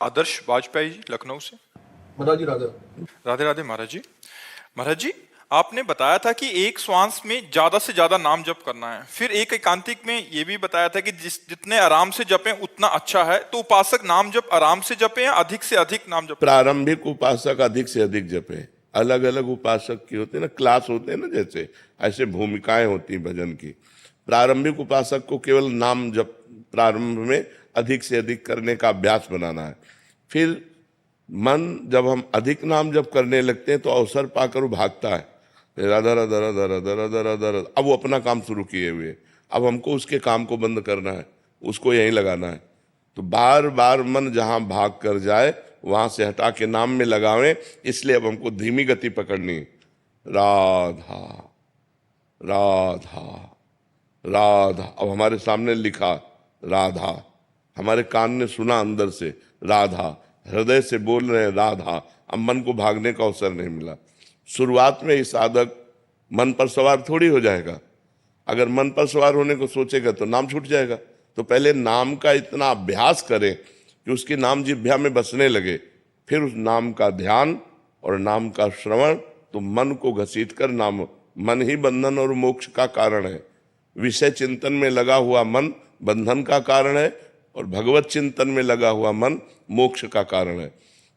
आदर्श वाजपेयी जी, लखनऊ से। महाराज जी राधे। राधे राधे महाराज जी। महाराज जी, आपने बताया था कि एक श्वास में ज्यादा से ज्यादा नाम जप करना है, फिर एक एकांतिक में ये भी बताया था कि जितने आराम से जपें उतना अच्छा है। तो उपासक नाम जप आराम से जपें या अधिक से अधिक नाम जप? प्रारंभिक उपासक अधिक से अधिक जपे। अलग अलग उपासक की होते हैं ना, क्लास होते हैं ना, जैसे ऐसे भूमिकाएं होती हैं भजन की। प्रारंभिक उपासक को केवल नाम जप प्रारंभ में अधिक से अधिक करने का अभ्यास बनाना है। फिर मन जब हम अधिक नाम जप करने लगते हैं तो अवसर पाकर वो भागता है, राधा राधा राधा राधा राधा राधा राधा। अब वो अपना काम शुरू किए हुए, अब हमको उसके काम को बंद करना है, उसको यहीं लगाना है। तो बार बार मन जहां भाग कर जाए वहां से हटा के नाम में लगावें। इसलिए अब हमको धीमी गति पकड़नी है। राधा राधा राधा। अब हमारे सामने लिखा राधा, हमारे कान ने सुना अंदर से राधा, हृदय से बोल रहे हैं राधा। अब मन को भागने का अवसर नहीं मिला। शुरुआत में ही साधक मन पर सवार थोड़ी हो जाएगा। अगर मन पर सवार होने को सोचेगा तो नाम छूट जाएगा। तो पहले नाम का इतना अभ्यास करें कि उसकी नाम जिह्वा में बसने लगे, फिर उस नाम का ध्यान और नाम का श्रवण। तो मन को घसीट कर नाम, मन ही बंधन और मोक्ष का कारण है। विषय चिंतन में लगा हुआ मन बंधन का कारण है और भगवत चिंतन में लगा हुआ मन मोक्ष का कारण है।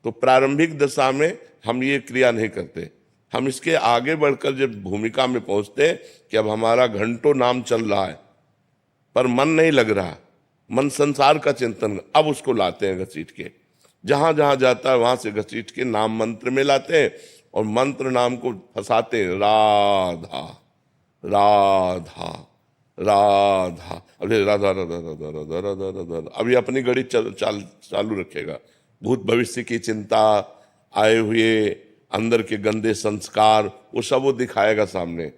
तो प्रारंभिक दशा में हम ये क्रिया नहीं करते। हम इसके आगे बढ़कर जब भूमिका में पहुंचते हैं कि अब हमारा घंटों नाम चल रहा है पर मन नहीं लग रहा, मन संसार का चिंतन, अब उसको लाते हैं घसीट के। जहां जहां जाता है वहां से घसीट के नाम मंत्र में लाते हैं और मंत्र नाम को फंसाते हैं। राधा राधा राधा। अरे राधा राधा राधा राधा राधा राधा। अभी अपनी घड़ी चालू रखेगा। भूत भविष्य की चिंता, आए हुए अंदर के गंदे संस्कार, वो सब वो दिखाएगा सामने।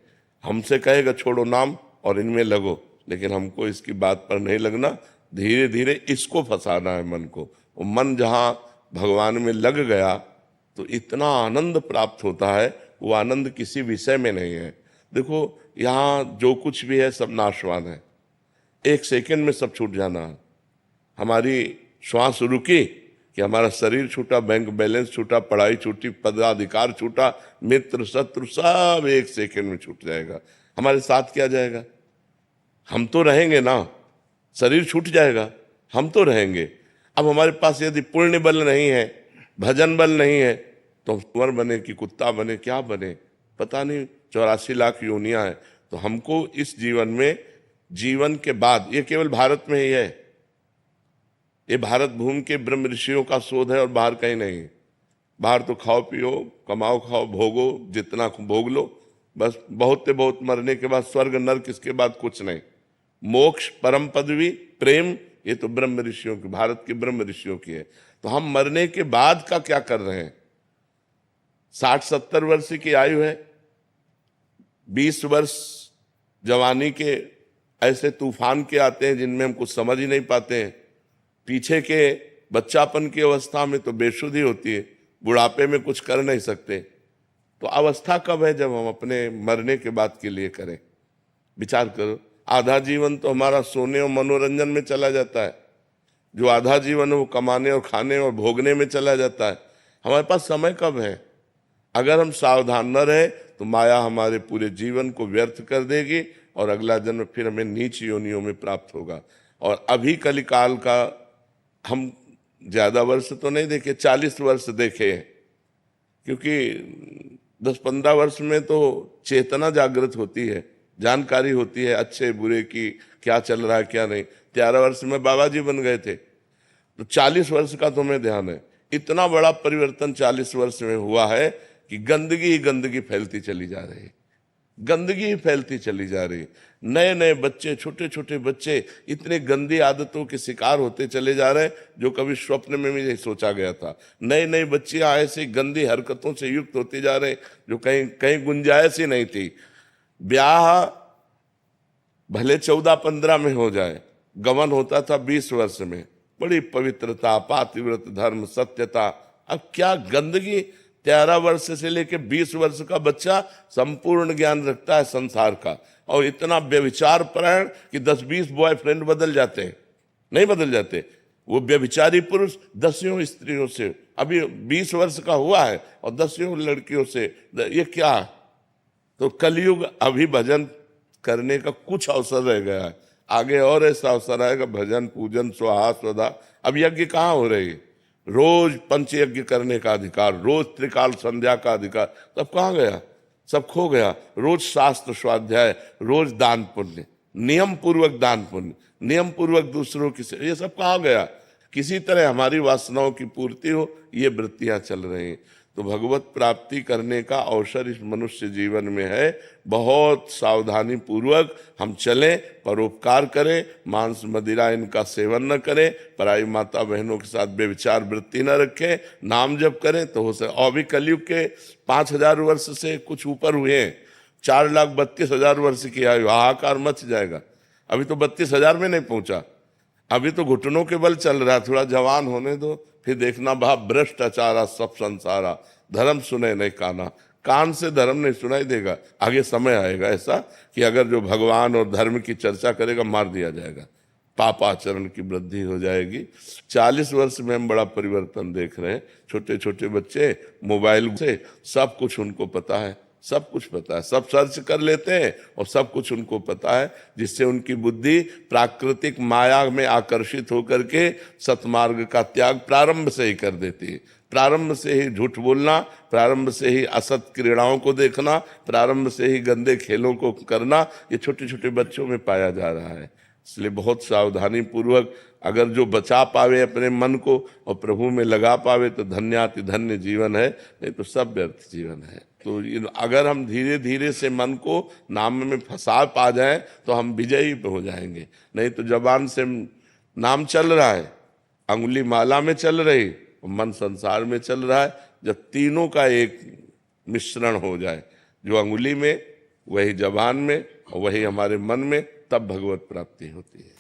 हमसे कहेगा छोड़ो नाम और इनमें लगो, लेकिन हमको इसकी बात पर नहीं लगना। धीरे धीरे इसको फंसाना है मन को। वो मन जहाँ भगवान में लग गया तो इतना आनंद प्राप्त होता है। वो आनंद किसी विषय में नहीं है। देखो यहाँ जो कुछ भी है सब नाशवान है। एक सेकंड में सब छूट जाना है। हमारी श्वास रुकी कि हमारा शरीर छूटा, बैंक बैलेंस छूटा, पढ़ाई छूटी, पदाधिकार छूटा, मित्र शत्रु सब एक सेकंड में छूट जाएगा। हमारे साथ क्या जाएगा? हम तो रहेंगे ना। शरीर छूट जाएगा, हम तो रहेंगे। अब हमारे पास यदि पुण्य बल नहीं है, भजन बल नहीं है, तो हम कुंवर बने कि कुत्ता बने, क्या बने पता नहीं। 84 लाख योनियां हैं। तो हमको इस जीवन में, जीवन के बाद, ये केवल भारत में ही है, ये भारत भूमि के ब्रह्म ऋषियों का शोध है और बाहर कहीं नहीं। बाहर तो खाओ पियो, कमाओ खाओ, भोगो, जितना भोग लो, बस बहुत से बहुत। मरने के बाद स्वर्ग नरक, इसके बाद कुछ नहीं। मोक्ष, परम पदवी, प्रेम, ये तो ब्रह्म ऋषियों की, भारत के ब्रह्म ऋषियों की है। तो हम मरने के बाद का क्या कर रहे हैं? 60-70 वर्ष की आयु है, 20 वर्ष जवानी के ऐसे तूफान के आते हैं जिनमें हम कुछ समझ ही नहीं पाते हैं। पीछे के बच्चापन की अवस्था में तो बेसुधी होती है, बुढ़ापे में कुछ कर नहीं सकते। तो अवस्था कब है जब हम अपने मरने के बाद के लिए करें? विचार करो। आधा जीवन तो हमारा सोने और मनोरंजन में चला जाता है, जो आधा जीवन है वो कमाने और खाने और भोगने में चला जाता है। हमारे पास समय कब है? अगर हम सावधान न रहे तो माया हमारे पूरे जीवन को व्यर्थ कर देगी और अगला जन्म फिर हमें नीच योनियों में प्राप्त होगा। और अभी कलिकाल का हम ज्यादा वर्ष तो नहीं देखे, 40 वर्ष देखे हैं, क्योंकि 10-15 वर्ष में तो चेतना जागृत होती है, जानकारी होती है अच्छे बुरे की, क्या चल रहा है क्या नहीं। 13 वर्ष में बाबा जी बन गए थे, तो 40 वर्ष का तुम्हें ध्यान है। इतना बड़ा परिवर्तन 40 वर्ष में हुआ है कि गंदगी ही गंदगी फैलती चली जा रही है, गंदगी ही फैलती चली जा रही है। नए नए बच्चे, छोटे छोटे बच्चे इतने गंदी आदतों के शिकार होते चले जा रहे हैं जो कभी स्वप्न में भी नहीं सोचा गया था। नई नई बच्चियां ऐसी गंदी हरकतों से युक्त होती जा रहे जो कहीं कहीं गुंजाइश ही नहीं थी। ब्याह भले 14-15 में हो जाए, गमन होता था 20 वर्ष में। बड़ी पवित्रता, पातिव्रत धर्म, सत्यता। अब क्या गंदगी! 13 वर्ष से लेकर 20 वर्ष का बच्चा संपूर्ण ज्ञान रखता है संसार का, और इतना व्यभिचार परायण कि 10-20 बॉयफ्रेंड बदल जाते हैं। नहीं बदल जाते, वो व्यभिचारी पुरुष 10 स्त्रियों से, अभी 20 वर्ष का हुआ है और 10 लड़कियों से, ये क्या? तो कलयुग, अभी भजन करने का कुछ अवसर रह गया है, आगे और ऐसा अवसर आएगा भजन पूजन स्वाहा स्वधा। अब यज्ञ कहाँ हो रही है? रोज पंचयज्ञ करने का अधिकार, रोज त्रिकाल संध्या का अधिकार, सब कहाँ गया? सब खो गया। रोज शास्त्र स्वाध्याय, रोज दान पुण्य, नियम पूर्वक दान पुण्य, नियम पूर्वक दूसरों की सेवा, ये सब कहाँ गया? किसी तरह हमारी वासनाओं की पूर्ति हो, ये वृत्तियां चल रही हैं। तो भगवत प्राप्ति करने का अवसर इस मनुष्य जीवन में है। बहुत सावधानी पूर्वक हम चलें, परोपकार करें, मांस मदिरा इनका सेवन न करें, पराई माता बहनों के साथ बेविचार वृत्ति न रखें, नाम जप करें तो हो सके। और भी कलयुग के 5000 वर्ष से कुछ ऊपर हुए हैं, 4,32,000 वर्ष की आयु, हाहाकार मच जाएगा। अभी तो 32,000 में नहीं पहुंचा, अभी तो घुटनों के बल चल रहा है। थोड़ा जवान होने दो, फिर देखना भाव भ्रष्टाचारा सब संसारा, धर्म सुने नहीं काना, कान से धर्म नहीं सुनाई देगा। आगे समय आएगा ऐसा कि अगर जो भगवान और धर्म की चर्चा करेगा मार दिया जाएगा, पापाचरण की वृद्धि हो जाएगी। 40 वर्ष में हम बड़ा परिवर्तन देख रहे हैं। छोटे छोटे बच्चे मोबाइल से सब कुछ उनको पता है, सब कुछ पता है, सब सर्च कर लेते हैं और सब कुछ उनको पता है, जिससे उनकी बुद्धि प्राकृतिक माया में आकर्षित होकर के सतमार्ग का त्याग प्रारंभ से ही कर देती है। प्रारंभ से ही झूठ बोलना, प्रारंभ से ही असत क्रीड़ाओं को देखना, प्रारंभ से ही गंदे खेलों को करना, ये छोटे छोटे बच्चों में पाया जा रहा है। इसलिए बहुत सावधानी पूर्वक अगर जो बचा पावे अपने मन को और प्रभु में लगा पावे तो धन्याति धन्य जीवन है, नहीं तो सब व्यर्थ जीवन है। तो अगर हम धीरे धीरे से मन को नाम में फंसा पा जाएं तो हम विजयी हो जाएंगे। नहीं तो जबान से नाम चल रहा है, अंगुली माला में चल रही, मन संसार में चल रहा है। जब तीनों का एक मिश्रण हो जाए, जो अंगुली में, वही जबान में और वही हमारे मन में, तब भगवत प्राप्ति होती है।